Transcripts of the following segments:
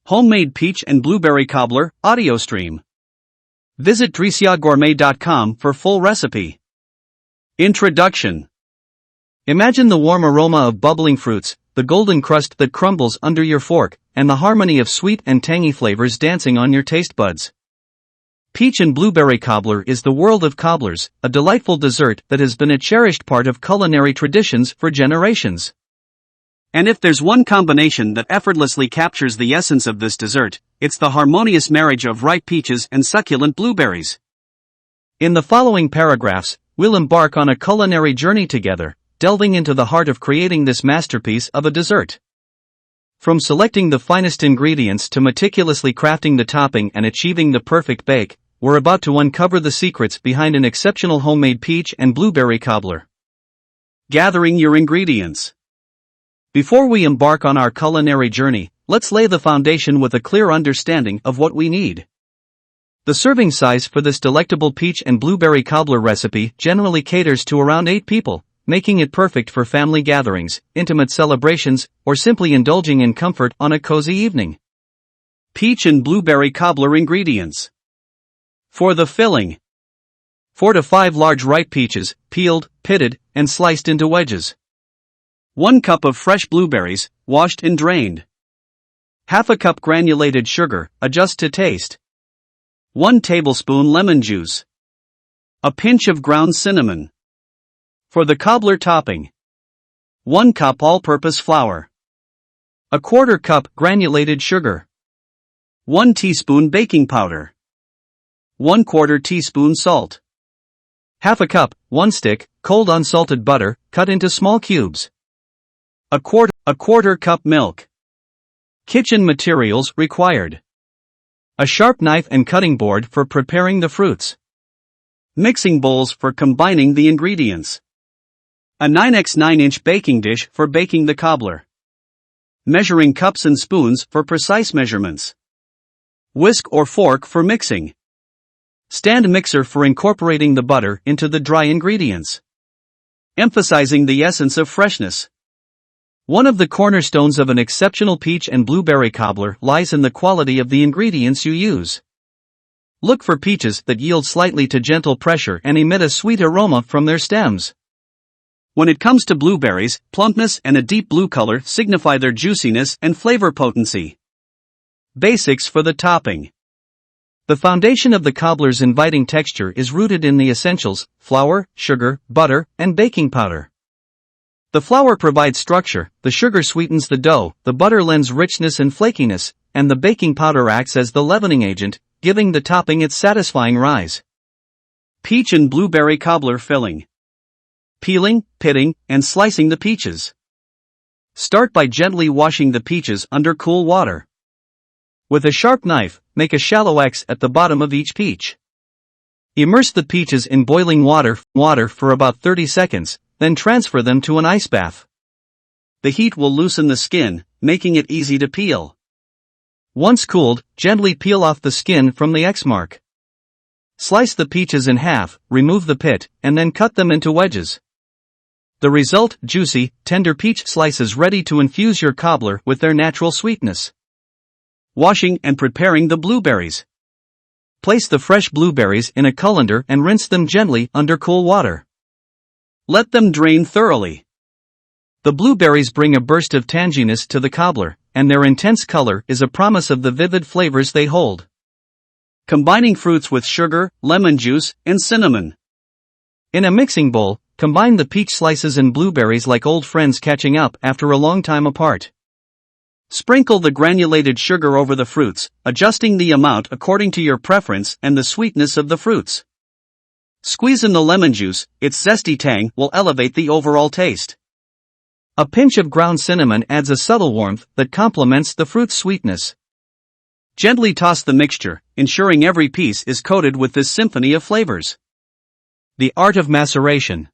Homemade Peach and Blueberry Cobbler, audio stream. Visit DreaxiaGourmet.com for full recipe. Introduction. Imagine the warm aroma of bubbling fruits, the golden crust that crumbles under your fork, and the harmony of sweet and tangy flavors dancing on your taste buds. Peach and Blueberry Cobbler is the world of cobblers, a delightful dessert that has been a cherished part of culinary traditions for generations. And if there's one combination that effortlessly captures the essence of this dessert, it's the harmonious marriage of ripe peaches and succulent blueberries. In the following paragraphs, we'll embark on a culinary journey together, delving into the heart of creating this masterpiece of a dessert. From selecting the finest ingredients to meticulously crafting the topping and achieving the perfect bake, we're about to uncover the secrets behind an exceptional homemade peach and blueberry cobbler. Gathering your ingredients. Before we embark on our culinary journey, let's lay the foundation with a clear understanding of what we need. The serving size for this delectable peach and blueberry cobbler recipe generally caters to around 8 people, making it perfect for family gatherings, intimate celebrations, or simply indulging in comfort on a cozy evening. Peach and blueberry cobbler ingredients. For the filling: 4 to 5 large ripe peaches, peeled, pitted, and sliced into wedges. 1 cup of fresh blueberries, washed and drained. Half a cup granulated sugar, adjust to taste. 1 tablespoon lemon juice. A pinch of ground cinnamon. For the cobbler topping: 1 cup all-purpose flour. 1/4 cup granulated sugar. 1 teaspoon baking powder. 1/4 teaspoon salt. Half a cup, 1 stick, cold unsalted butter, cut into small cubes. A quarter cup milk. Kitchen materials required: a sharp knife and cutting board for preparing the fruits. Mixing bowls for combining the ingredients. A 9x9-inch baking dish for baking the cobbler. Measuring cups and spoons for precise measurements. Whisk or fork for mixing. Stand mixer for incorporating the butter into the dry ingredients. Emphasizing the essence of freshness. One of the cornerstones of an exceptional peach and blueberry cobbler lies in the quality of the ingredients you use. Look for peaches that yield slightly to gentle pressure and emit a sweet aroma from their stems. When it comes to blueberries, plumpness and a deep blue color signify their juiciness and flavor potency. Basics for the topping. The foundation of the cobbler's inviting texture is rooted in the essentials: flour, sugar, butter, and baking powder. The flour provides structure, the sugar sweetens the dough, the butter lends richness and flakiness, and the baking powder acts as the leavening agent, giving the topping its satisfying rise. Peach and blueberry cobbler filling. Peeling, pitting, and slicing the peaches. Start by gently washing the peaches under cool water. With a sharp knife, make a shallow X at the bottom of each peach. Immerse the peaches in boiling water for about 30 seconds, then transfer them to an ice bath. The heat will loosen the skin, making it easy to peel. Once cooled, gently peel off the skin from the X mark. Slice the peaches in half, remove the pit, and then cut them into wedges. The result: juicy, tender peach slices ready to infuse your cobbler with their natural sweetness. Washing and preparing the blueberries. Place the fresh blueberries in a colander and rinse them gently under cool water. Let them drain thoroughly. The blueberries bring a burst of tanginess to the cobbler, and their intense color is a promise of the vivid flavors they hold. Combining fruits with sugar, lemon juice, and cinnamon. In a mixing bowl, combine the peach slices and blueberries like old friends catching up after a long time apart. Sprinkle the granulated sugar over the fruits, adjusting the amount according to your preference and the sweetness of the fruits. Squeeze in the lemon juice; its zesty tang will elevate the overall taste. A pinch of ground cinnamon adds a subtle warmth that complements the fruit's sweetness. Gently toss the mixture, ensuring every piece is coated with this symphony of flavors. The art of maceration.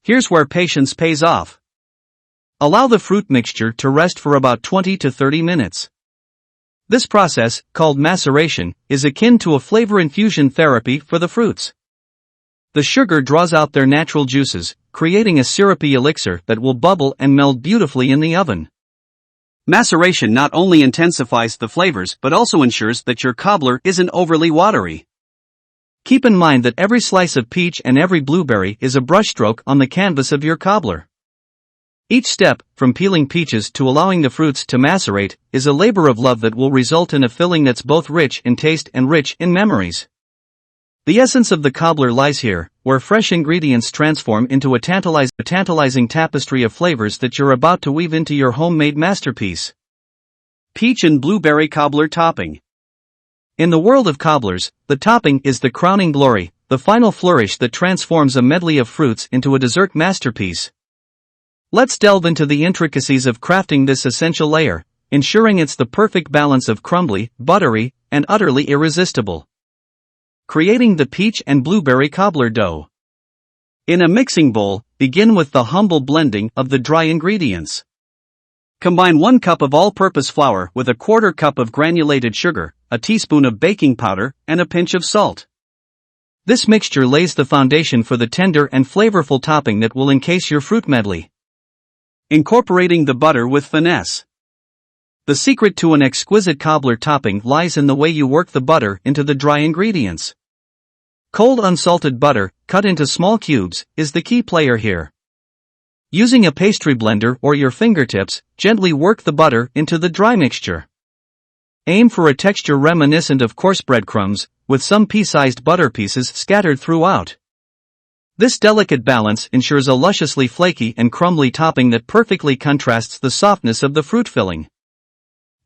Here's where patience pays off. Allow the fruit mixture to rest for about 20 to 30 minutes. This process, called maceration, is akin to a flavor infusion therapy for the fruits. The sugar draws out their natural juices, creating a syrupy elixir that will bubble and meld beautifully in the oven. Maceration not only intensifies the flavors but also ensures that your cobbler isn't overly watery. Keep in mind that every slice of peach and every blueberry is a brushstroke on the canvas of your cobbler. Each step, from peeling peaches to allowing the fruits to macerate, is a labor of love that will result in a filling that's both rich in taste and rich in memories. The essence of the cobbler lies here, where fresh ingredients transform into a tantalizing tapestry of flavors that you're about to weave into your homemade masterpiece. Peach and blueberry cobbler topping. In the world of cobblers, the topping is the crowning glory, the final flourish that transforms a medley of fruits into a dessert masterpiece. Let's delve into the intricacies of crafting this essential layer, ensuring it's the perfect balance of crumbly, buttery, and utterly irresistible. Creating the peach and blueberry cobbler dough. In a mixing bowl, begin with the humble blending of the dry ingredients. Combine 1 cup of all-purpose flour with a 1/4 cup of granulated sugar, a teaspoon of baking powder, and a pinch of salt. This mixture lays the foundation for the tender and flavorful topping that will encase your fruit medley. Incorporating the butter with finesse. The secret to an exquisite cobbler topping lies in the way you work the butter into the dry ingredients. Cold unsalted butter, cut into small cubes, is the key player here. Using a pastry blender or your fingertips, gently work the butter into the dry mixture. Aim for a texture reminiscent of coarse breadcrumbs, with some pea-sized butter pieces scattered throughout. This delicate balance ensures a lusciously flaky and crumbly topping that perfectly contrasts the softness of the fruit filling.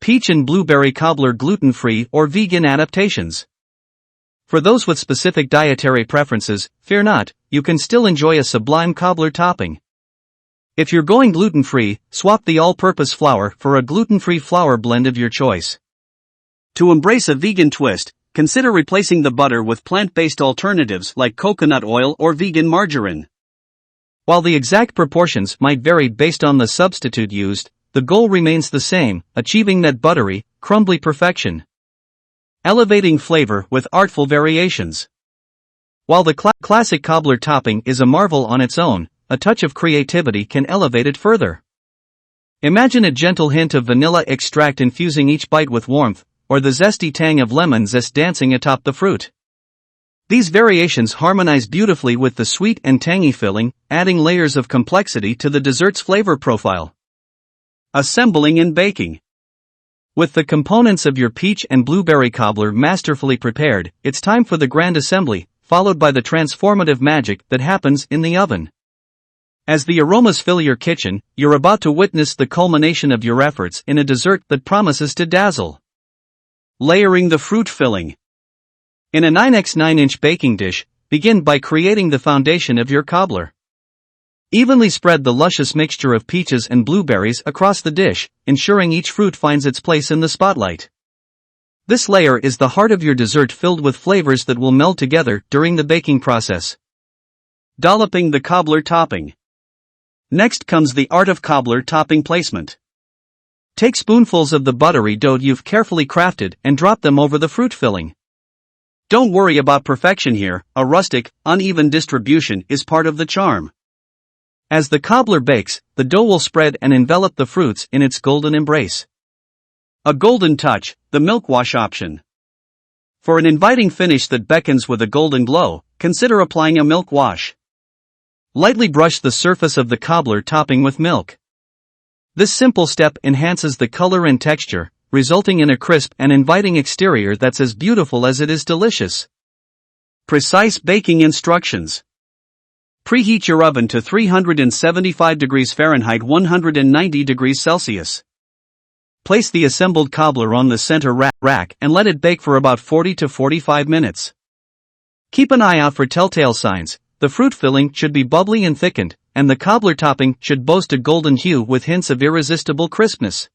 Peach and blueberry cobbler gluten-free or vegan adaptations. For those with specific dietary preferences, fear not, you can still enjoy a sublime cobbler topping. If you're going gluten-free, swap the all-purpose flour for a gluten-free flour blend of your choice. To embrace a vegan twist, consider replacing the butter with plant-based alternatives like coconut oil or vegan margarine. While the exact proportions might vary based on the substitute used, the goal remains the same, achieving that buttery, crumbly perfection. Elevating flavor with artful variations. While the classic cobbler topping is a marvel on its own, a touch of creativity can elevate it further. Imagine a gentle hint of vanilla extract infusing each bite with warmth, or the zesty tang of lemon zest dancing atop the fruit. These variations harmonize beautifully with the sweet and tangy filling, adding layers of complexity to the dessert's flavor profile. Assembling and baking. With the components of your peach and blueberry cobbler masterfully prepared, it's time for the grand assembly, followed by the transformative magic that happens in the oven. As the aromas fill your kitchen, you're about to witness the culmination of your efforts in a dessert that promises to dazzle. Layering the fruit filling. In a 9x9-inch baking dish, begin by creating the foundation of your cobbler. Evenly spread the luscious mixture of peaches and blueberries across the dish, ensuring each fruit finds its place in the spotlight. This layer is the heart of your dessert, filled with flavors that will meld together during the baking process. Dolloping the cobbler topping. Next comes the art of cobbler topping placement. Take spoonfuls of the buttery dough you've carefully crafted and drop them over the fruit filling. Don't worry about perfection here, a rustic, uneven distribution is part of the charm. As the cobbler bakes, the dough will spread and envelop the fruits in its golden embrace. A golden touch, the milk wash option. For an inviting finish that beckons with a golden glow, consider applying a milk wash. Lightly brush the surface of the cobbler topping with milk. This simple step enhances the color and texture, resulting in a crisp and inviting exterior that's as beautiful as it is delicious. Precise baking instructions. Preheat your oven to 375 degrees Fahrenheit 190 degrees Celsius. Place the assembled cobbler on the center rack and let it bake for about 40 to 45 minutes. Keep an eye out for telltale signs. The fruit filling should be bubbly and thickened, and the cobbler topping should boast a golden hue with hints of irresistible crispness.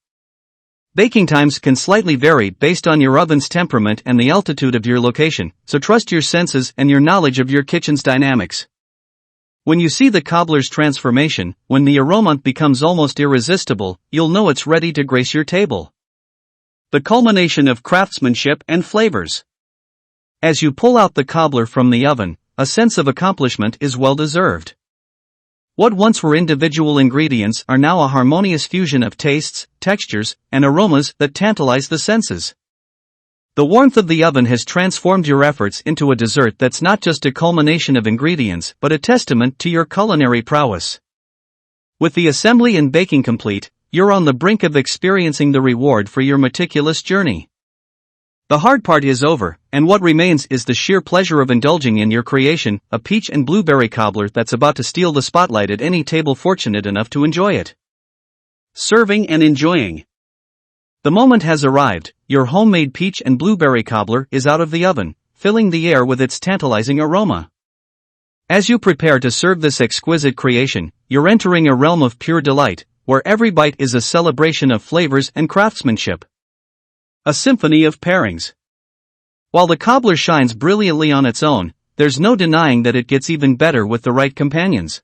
Baking times can slightly vary based on your oven's temperament and the altitude of your location, so trust your senses and your knowledge of your kitchen's dynamics. When you see the cobbler's transformation, when the aroma becomes almost irresistible, you'll know it's ready to grace your table. The culmination of craftsmanship and flavors. As you pull out the cobbler from the oven, a sense of accomplishment is well deserved. What once were individual ingredients are now a harmonious fusion of tastes, textures, and aromas that tantalize the senses. The warmth of the oven has transformed your efforts into a dessert that's not just a culmination of ingredients but a testament to your culinary prowess. With the assembly and baking complete, you're on the brink of experiencing the reward for your meticulous journey. The hard part is over, and what remains is the sheer pleasure of indulging in your creation, a peach and blueberry cobbler that's about to steal the spotlight at any table fortunate enough to enjoy it. Serving and enjoying. The moment has arrived. Your homemade peach and blueberry cobbler is out of the oven, filling the air with its tantalizing aroma. As you prepare to serve this exquisite creation, you're entering a realm of pure delight, where every bite is a celebration of flavors and craftsmanship. A symphony of pairings. While the cobbler shines brilliantly on its own, there's no denying that it gets even better with the right companions.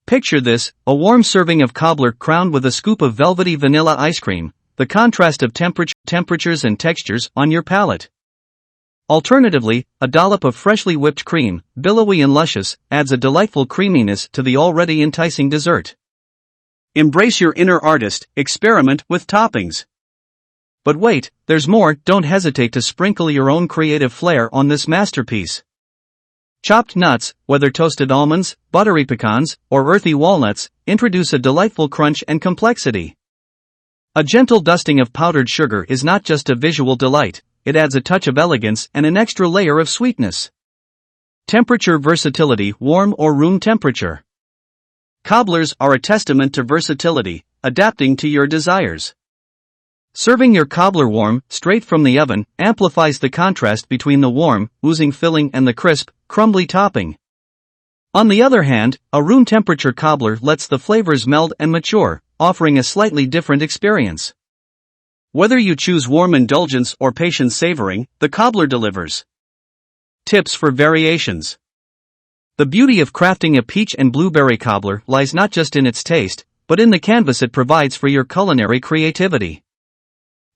Picture this, a warm serving of cobbler crowned with a scoop of velvety vanilla ice cream, the contrast of temperatures and textures on your palate. Alternatively, a dollop of freshly whipped cream, billowy and luscious, adds a delightful creaminess to the already enticing dessert. Embrace your inner artist, experiment with toppings. But wait, there's more. Don't hesitate to sprinkle your own creative flair on this masterpiece. Chopped nuts, whether toasted almonds, buttery pecans, or earthy walnuts, introduce a delightful crunch and complexity. A gentle dusting of powdered sugar is not just a visual delight, it adds a touch of elegance and an extra layer of sweetness. Temperature versatility, warm or room temperature. Cobblers are a testament to versatility, adapting to your desires. Serving your cobbler warm, straight from the oven, amplifies the contrast between the warm, oozing filling and the crisp, crumbly topping. On the other hand, a room temperature cobbler lets the flavors meld and mature, offering a slightly different experience. Whether you choose warm indulgence or patient savoring, the cobbler delivers. Tips for variations. The beauty of crafting a peach and blueberry cobbler lies not just in its taste, but in the canvas it provides for your culinary creativity.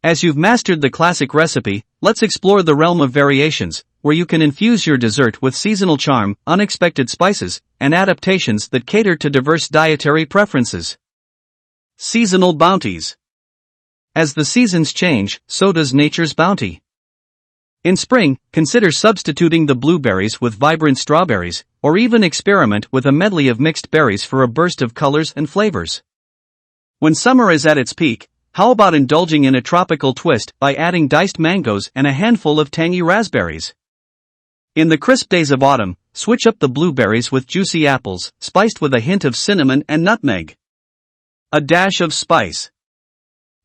As you've mastered the classic recipe, let's explore the realm of variations, where you can infuse your dessert with seasonal charm, unexpected spices, and adaptations that cater to diverse dietary preferences. Seasonal bounties. As the seasons change, so does nature's bounty. In spring, consider substituting the blueberries with vibrant strawberries, or even experiment with a medley of mixed berries for a burst of colors and flavors. When summer is at its peak, how about indulging in a tropical twist by adding diced mangoes and a handful of tangy raspberries? In the crisp days of autumn, switch up the blueberries with juicy apples, spiced with a hint of cinnamon and nutmeg. A dash of spice.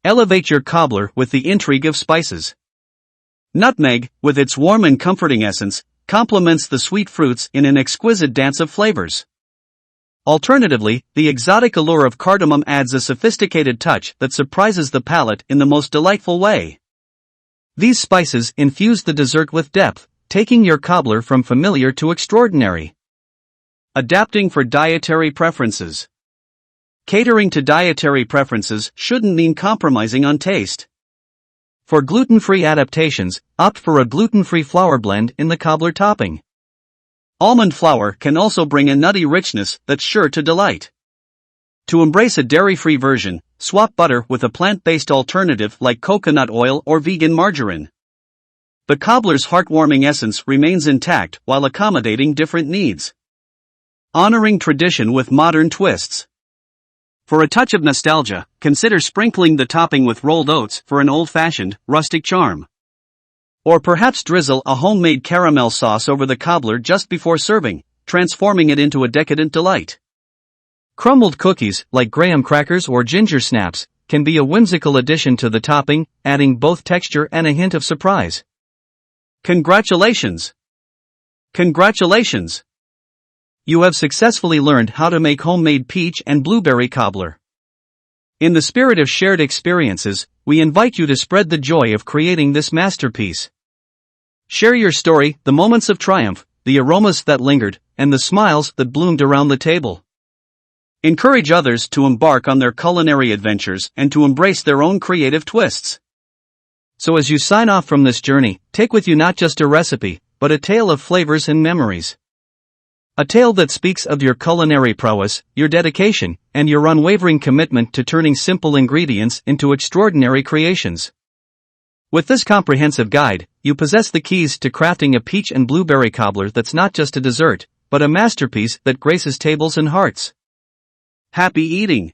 Elevate your cobbler with the intrigue of spices. Nutmeg, with its warm and comforting essence, complements the sweet fruits in an exquisite dance of flavors. Alternatively, the exotic allure of cardamom adds a sophisticated touch that surprises the palate in the most delightful way. These spices infuse the dessert with depth, taking your cobbler from familiar to extraordinary. Adapting for dietary preferences. Catering to dietary preferences shouldn't mean compromising on taste. For gluten-free adaptations, opt for a gluten-free flour blend in the cobbler topping. Almond flour can also bring a nutty richness that's sure to delight. To embrace a dairy-free version, swap butter with a plant-based alternative like coconut oil or vegan margarine. The cobbler's heartwarming essence remains intact while accommodating different needs. Honoring tradition with modern twists. For a touch of nostalgia, consider sprinkling the topping with rolled oats for an old-fashioned, rustic charm. Or perhaps drizzle a homemade caramel sauce over the cobbler just before serving, transforming it into a decadent delight. Crumbled cookies, like graham crackers or ginger snaps, can be a whimsical addition to the topping, adding both texture and a hint of surprise. Congratulations! Congratulations! You have successfully learned how to make homemade peach and blueberry cobbler. In the spirit of shared experiences, we invite you to spread the joy of creating this masterpiece. Share your story, the moments of triumph, the aromas that lingered, and the smiles that bloomed around the table. Encourage others to embark on their culinary adventures and to embrace their own creative twists. So as you sign off from this journey, take with you not just a recipe, but a tale of flavors and memories. A tale that speaks of your culinary prowess, your dedication, and your unwavering commitment to turning simple ingredients into extraordinary creations. With this comprehensive guide, you possess the keys to crafting a peach and blueberry cobbler that's not just a dessert, but a masterpiece that graces tables and hearts. Happy eating!